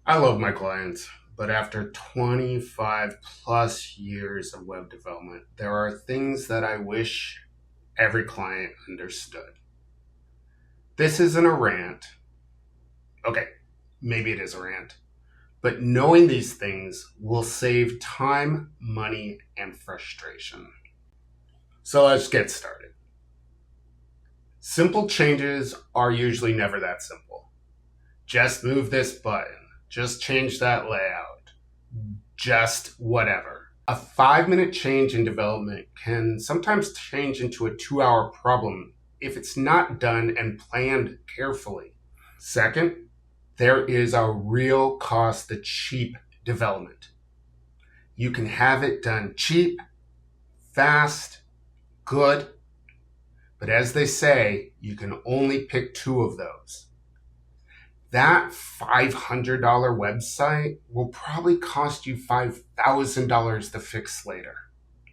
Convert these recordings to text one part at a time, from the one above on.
I love my clients, but after 25 plus years of web development, there are things that I wish every client understood. This isn't a rant. Okay, maybe it is a rant, but knowing these things will save time, money, and frustration. So let's get started. Simple changes are usually never that simple. Just move this button. Just change that layout. Just whatever. A 5-minute change in development can sometimes change into a 2-hour problem if it's not done and planned carefully. Second, there is a real cost to cheap development. You can have it done cheap, fast, good, but as they say, you can only pick two of those. That $500 website will probably cost you $5,000 to fix later.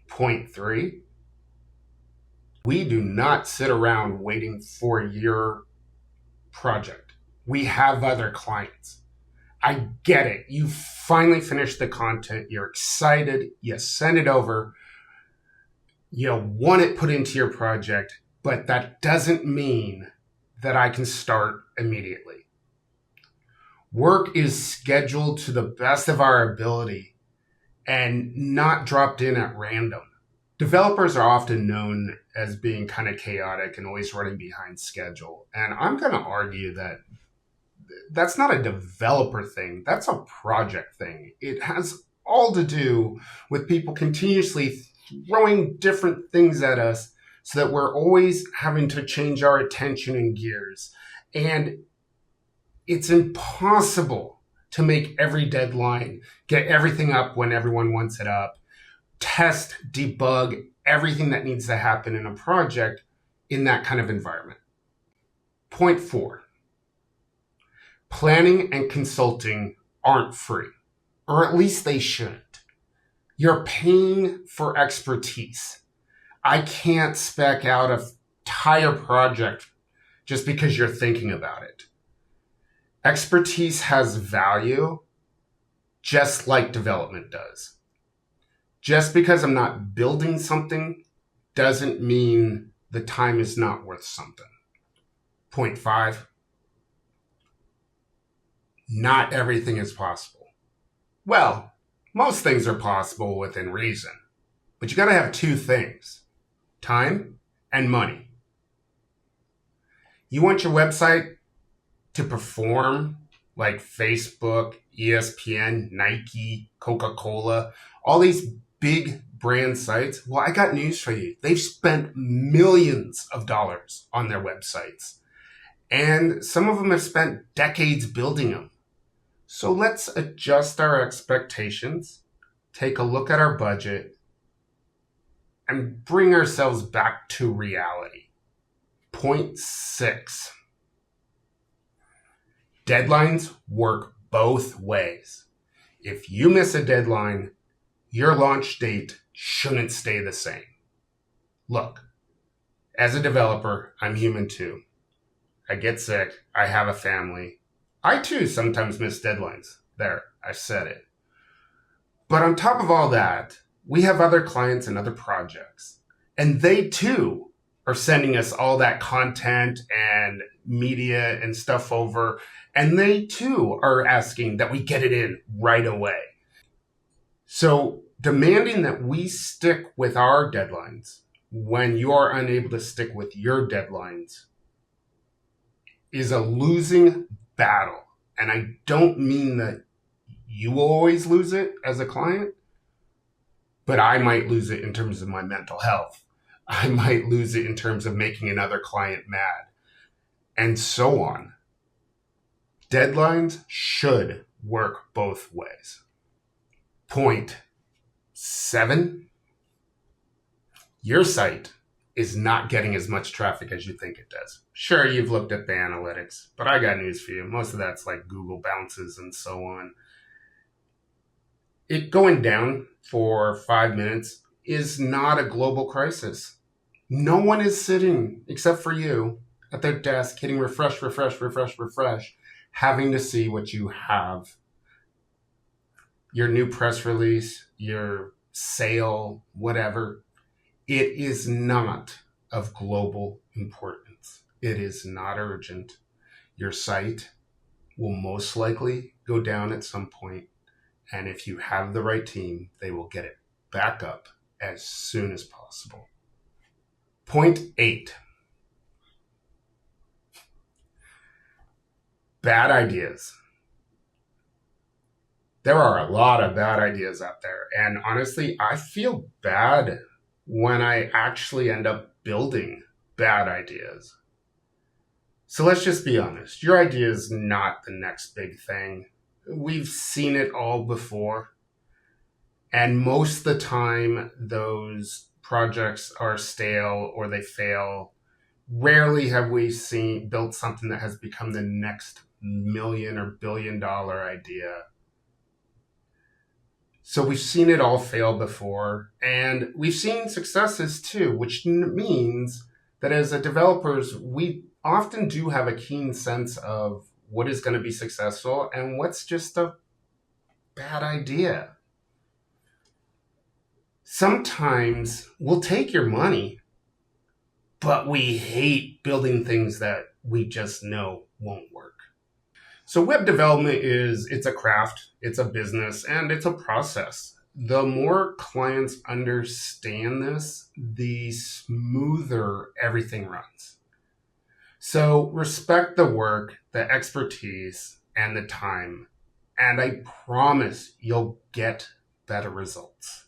Point 3, we do not sit around waiting for your project. We have other clients. I get it. You finally finished the content. You're excited. You send it over. You want it put into your project, but that doesn't mean that I can start immediately. Work is scheduled to the best of our ability and not dropped in at random. Developers are often known as being kind of chaotic and always running behind schedule. And I'm going to argue that that's not a developer thing. That's a project thing. It has all to do with people continuously throwing different things at us so that we're always having to change our attention and gears. And it's impossible to make every deadline, get everything up when everyone wants it up, test, debug everything that needs to happen in a project in that kind of environment. Point 4, planning and consulting aren't free, or at least they shouldn't. You're paying for expertise. I can't spec out an entire project just because you're thinking about it. Expertise has value just like development does. Just because I'm not building something doesn't mean the time is not worth something. Point 5, not everything is possible. Well, most things are possible within reason, but you got to have two things: time and money. You want your website to perform like Facebook, ESPN, Nike, Coca-Cola, all these big brand sites. Well, I got news for you. They've spent millions of dollars on their websites, and some of them have spent decades building them. So let's adjust our expectations, take a look at our budget, and bring ourselves back to reality. Point 6. Deadlines work both ways. If you miss a deadline, your launch date shouldn't stay the same. Look, as a developer, I'm human too. I get sick. I have a family. I too sometimes miss deadlines. There, I said it. But on top of all that, we have other clients and other projects, and they too are sending us all that content and media and stuff over, and they too are asking that we get it in right away. So demanding that we stick with our deadlines when you're unable to stick with your deadlines is a losing battle. And I don't mean that you will always lose it as a client, but I might lose it in terms of my mental health. I might lose it in terms of making another client mad, and so on. Deadlines should work both ways. Point 7, your site is not getting as much traffic as you think it does. Sure, you've looked at the analytics, but I got news for you. Most of that's like Google bounces and so on. It going down for 5 minutes is not a global crisis. No one is sitting, except for you, at their desk hitting refresh, having to see what you have. your new press release, your sale, whatever, it is not of global importance. It is not urgent. Your site will most likely go down at some point, and if you have the right team, they will get it back up as soon as possible. Point 8. Bad ideas. There are a lot of bad ideas out there, and honestly, I feel bad when I actually end up building bad ideas. So let's just be honest. Your idea is not the next big thing. We've seen it all before. And most of the time, those projects are stale or they fail. Rarely have we built something that has become the next million or billion-dollar idea. So we've seen it all fail before, and we've seen successes too, which means that as a developers, we often do have a keen sense of what is going to be successful and what's just a bad idea. Sometimes we'll take your money, but we hate building things that we just know won't work. So web development it's a craft, it's a business, and it's a process. The more clients understand this, the smoother everything runs. So respect the work, the expertise, and the time, and I promise you'll get better results.